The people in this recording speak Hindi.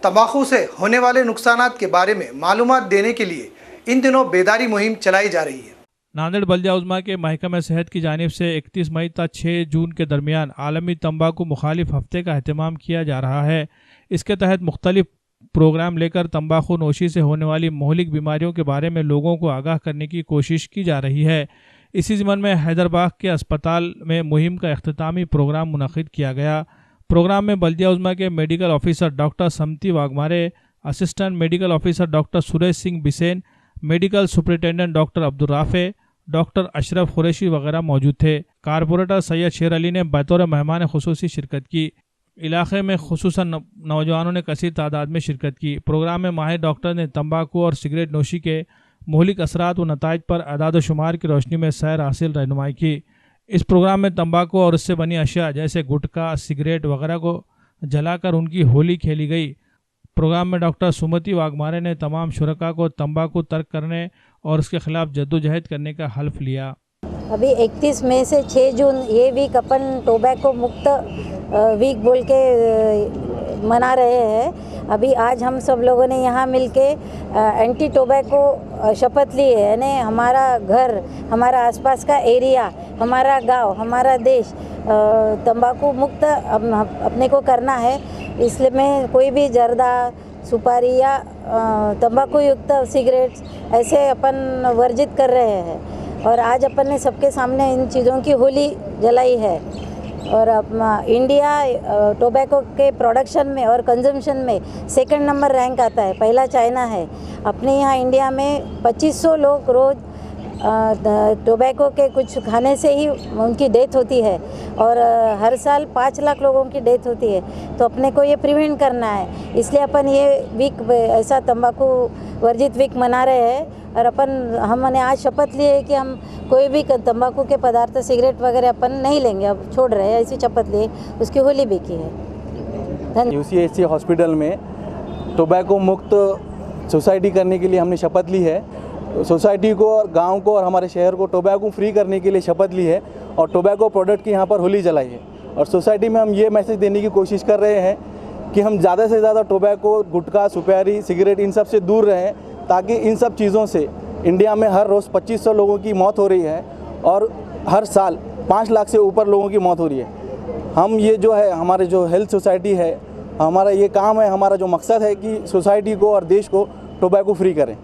तंबाकू से होने वाले नुकसानात के बारे में मालूमात देने के लिए इन दिनों बेदारी मुहिम चलाई जा रही है। नांदेड़ बल्दिया उज़्मा के महकमा सेहत की जानिब से 31 मई तक 6 जून के दरमियान आलमी तंबाकू मुखालिफ हफ्ते का अहतमाम किया जा रहा है। इसके तहत मुख्तलिफ प्रोग्राम लेकर तंबाकू नोशी से होने वाली मोहलिक बीमारियों के बारे में लोगों को आगाह करने की कोशिश की जा रही है। इसी ज़िम्मन में हैदराबाद के अस्पताल में मुहिम का इख्तितामी प्रोग्राम मुनक़िद किया गया। प्रोग्राम में बल्दिया उज़्मा के medical officer doctor Samti Waghmare, assistant medical officer doctor Suresh Singh Bisen, medical superintendent doctor Abdul Rafe, doctor Ashraf Qureshi वगैरह मौजूद थे। कारपोरेटर सैयद शेर अली ने बतौर मेहमान खुसूसी शिरकत की। इलाके में खुसूसन नौजवानों ने कसीर तादाद में शिरकत की। प्रोग्राम में माहिर डॉक्टर ने तंबाकू और सिगरेट नोशी के मोहलिक असरात व नताइज पर अदाद शुमार की रोशनी में सैर हासिल रहनुमाई की। इस प्रोग्राम में तंबाकू और उससे बनी अशिया जैसे गुटखा, सिगरेट वगैरह को जलाकर उनकी होली खेली गई। प्रोग्राम में डॉक्टर सुमति वाघमारे ने तमाम शुरका को तंबाकू तर्क करने और उसके खिलाफ जद्दोजहद करने का हल्फ लिया। अभी 31 मई से 6 जून ये वीक अपन टोबैको मुक्त वीक बोल के मना रहे हैं। अभी आज हम सब लोगों ने यहाँ मिलके एंटी टोबैको शपथ ली है, यानी हमारा घर, हमारा आसपास का एरिया, हमारा गांव, हमारा देश तंबाकू मुक्त अपने को करना है। इसलिए मैं कोई भी जर्दा, सुपारी या तंबाकू युक्त सिगरेट ऐसे अपन वर्जित कर रहे हैं और आज अपन ने सबके सामने इन चीज़ों की होली जलाई है। और इंडिया टोबैको के प्रोडक्शन में और कंजम्पशन में सेकंड नंबर रैंक आता है, पहला चाइना है। अपने यहाँ इंडिया में 2500 लोग रोज़ टोबैको के कुछ खाने से ही उनकी डेथ होती है और हर साल 5 लाख लोगों की डेथ होती है। तो अपने को ये प्रिवेंट करना है, इसलिए अपन ये वीक ऐसा तंबाकू वर्जित वीक मना रहे हैं। और हमने आज शपथ ली है कि हम कोई भी तंबाकू के पदार्थ, सिगरेट वगैरह अपन नहीं लेंगे, अब छोड़ रहे हैं। ऐसी शपथ ली, उसकी होली भी की है। UCHC हॉस्पिटल में टोबैको मुक्त सोसाइटी करने के लिए हमने शपथ ली है। सोसाइटी को और गांव को और हमारे शहर को टोबैको फ्री करने के लिए शपथ ली है और टोबैको प्रोडक्ट की यहाँ पर होली जलाई है। और सोसाइटी में हम ये मैसेज देने की कोशिश कर रहे हैं कि हम ज़्यादा से ज़्यादा टोबैको, गुटखा, सुपारी, सिगरेट इन सब से दूर रहें, ताकि इन सब चीज़ों से इंडिया में हर रोज़ 2500 लोगों की मौत हो रही है और हर साल 5 लाख से ऊपर लोगों की मौत हो रही है। हम ये जो है, हमारे जो हेल्थ सोसाइटी है, हमारा ये काम है, हमारा जो मकसद है कि सोसाइटी को और देश को टोबैको फ्री करें।